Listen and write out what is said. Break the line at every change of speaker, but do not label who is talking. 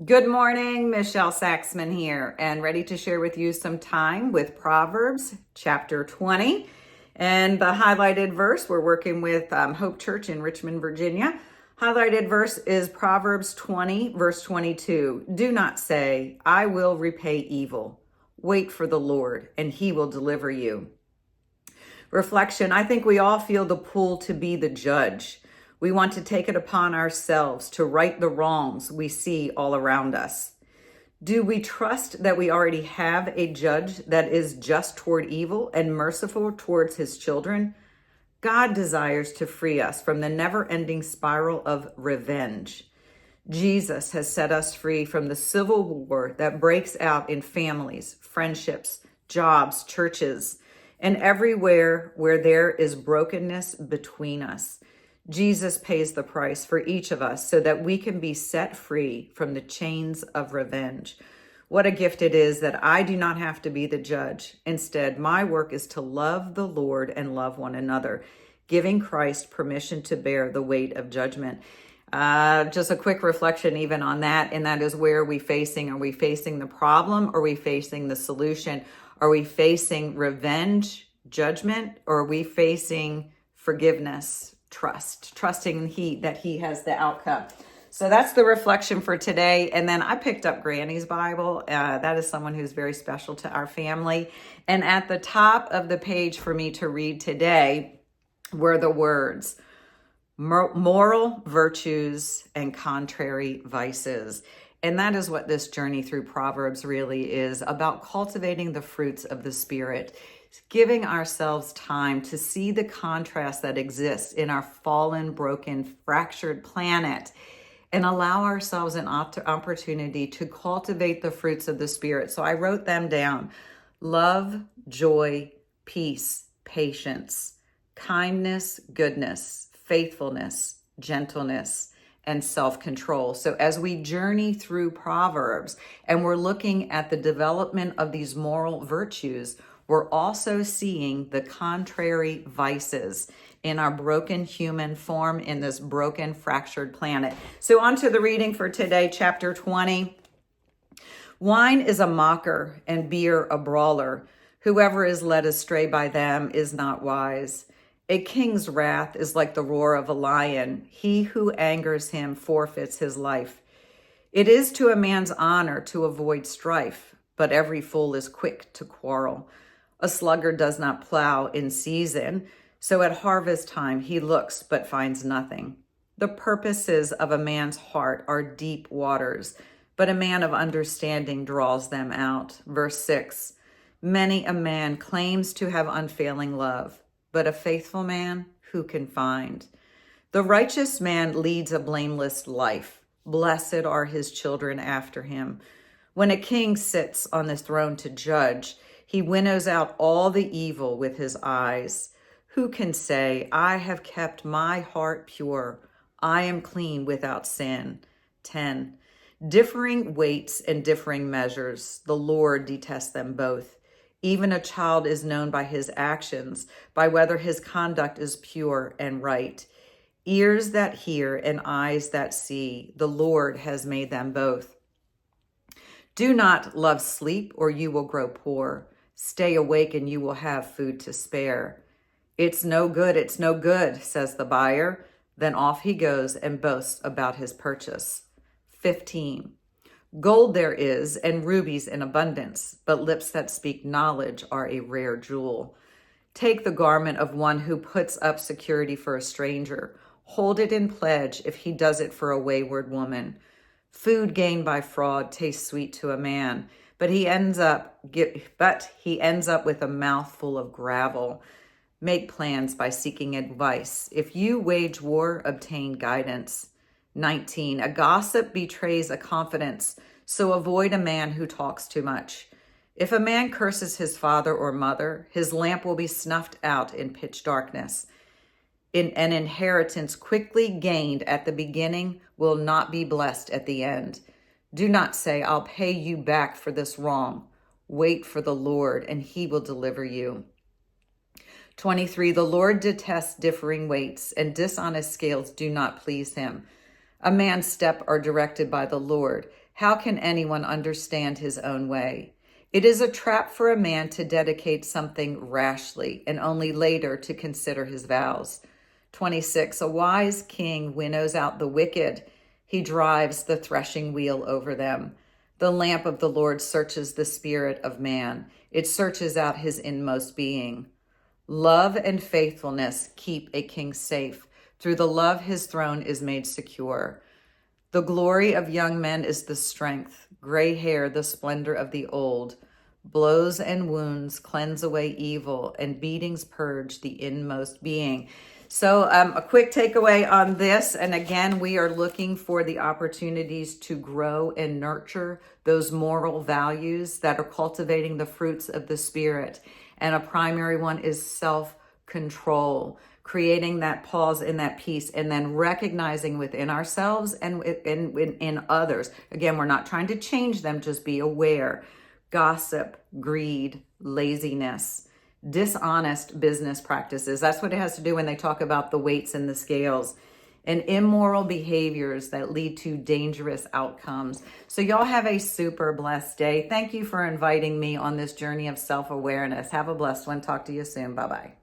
Good morning, Michelle Saxman here, and ready to share with you some time with Proverbs chapter 20. And the highlighted verse, we're working with Hope Church in Richmond, Virginia. Highlighted verse is Proverbs 20, verse 22. Do not say, I will repay evil. Wait for the Lord, and he will deliver you. Reflection, I think we all feel the pull to be the judge. We want to take it upon ourselves to right the wrongs we see all around us. Do we trust that we already have a judge that is just toward evil and merciful towards his children? God desires to free us from the never-ending spiral of revenge. Jesus has set us free from the civil war that breaks out in families, friendships, jobs, churches, and everywhere where there is brokenness between us. Jesus pays the price for each of us so that we can be set free from the chains of revenge. What a gift it is that I do not have to be the judge. Instead, my work is to love the Lord and love one another, giving Christ permission to bear the weight of judgment. Just a quick reflection even on that, and that is, where are we facing? Are we facing the problem? Are we facing the solution? Are we facing revenge, judgment, or are we facing forgiveness, trusting that he has the outcome? So that's the reflection for today. And then I picked up Granny's Bible. That is someone who's very special to our family. And at the top of the page for me to read today were the words, moral virtues and contrary vices. And that is what this journey through Proverbs really is about: cultivating the fruits of the Spirit, giving ourselves time to see the contrast that exists in our fallen, broken, fractured planet, and allow ourselves an opportunity to cultivate the fruits of the Spirit. So I wrote them down: love, joy, peace, patience, kindness, goodness, faithfulness, gentleness, and self-control. So as we journey through Proverbs and we're looking at the development of these moral virtues, we're also seeing the contrary vices in our broken human form in this broken, fractured planet. So on to the reading for today, chapter 20. Wine is a mocker and beer a brawler. Whoever is led astray by them is not wise. A king's wrath is like the roar of a lion. He who angers him forfeits his life. It is to a man's honor to avoid strife, but every fool is quick to quarrel. A sluggard does not plow in season, so at harvest time he looks but finds nothing. The purposes of a man's heart are deep waters, but a man of understanding draws them out. Verse 6, many a man claims to have unfailing love, but a faithful man who can find? The righteous man leads a blameless life. Blessed are his children after him. When a king sits on the throne to judge, he winnows out all the evil with his eyes. Who can say, I have kept my heart pure, I am clean without sin? 10. Differing weights and differing measures, the Lord detests them both. Even a child is known by his actions, by whether his conduct is pure and right. Ears that hear and eyes that see, the Lord has made them both. Do not love sleep, or you will grow poor. Stay awake, and you will have food to spare. It's no good, says the buyer. Then off he goes and boasts about his purchase. 15. Gold there is, and rubies in abundance, but lips that speak knowledge are a rare jewel. Take the garment of one who puts up security for a stranger. Hold it in pledge if he does it for a wayward woman. Food gained by fraud tastes sweet to a man, but he ends up with a mouthful of gravel. Make plans by seeking advice. If you wage war, obtain guidance. 19. A gossip betrays a confidence, so avoid a man who talks too much. If a man curses his father or mother, his lamp will be snuffed out in pitch darkness. An inheritance quickly gained at the beginning will not be blessed at the end. Do not say, I'll pay you back for this wrong. Wait for the Lord, and he will deliver you. 23. The Lord detests differing weights, and dishonest scales do not please him. A man's steps are directed by the Lord. How can anyone understand his own way? It is a trap for a man to dedicate something rashly and only later to consider his vows. 26, a wise king winnows out the wicked. He drives the threshing wheel over them. The lamp of the Lord searches the spirit of man. It searches out his inmost being. Love and faithfulness keep a king safe. Through the love, his throne is made secure. The glory of young men is the strength, gray hair, the splendor of the old. Blows and wounds cleanse away evil, and beatings purge the inmost being. So a quick takeaway on this. And again, we are looking for the opportunities to grow and nurture those moral values that are cultivating the fruits of the Spirit. And a primary one is self-control, creating that pause and that peace, and then recognizing within ourselves and in others. Again, we're not trying to change them, just be aware. Gossip, greed, laziness, dishonest business practices. That's what it has to do when they talk about the weights and the scales, and immoral behaviors that lead to dangerous outcomes. So y'all have a super blessed day. Thank you for inviting me on this journey of self-awareness. Have a blessed one. Talk to you soon. Bye-bye.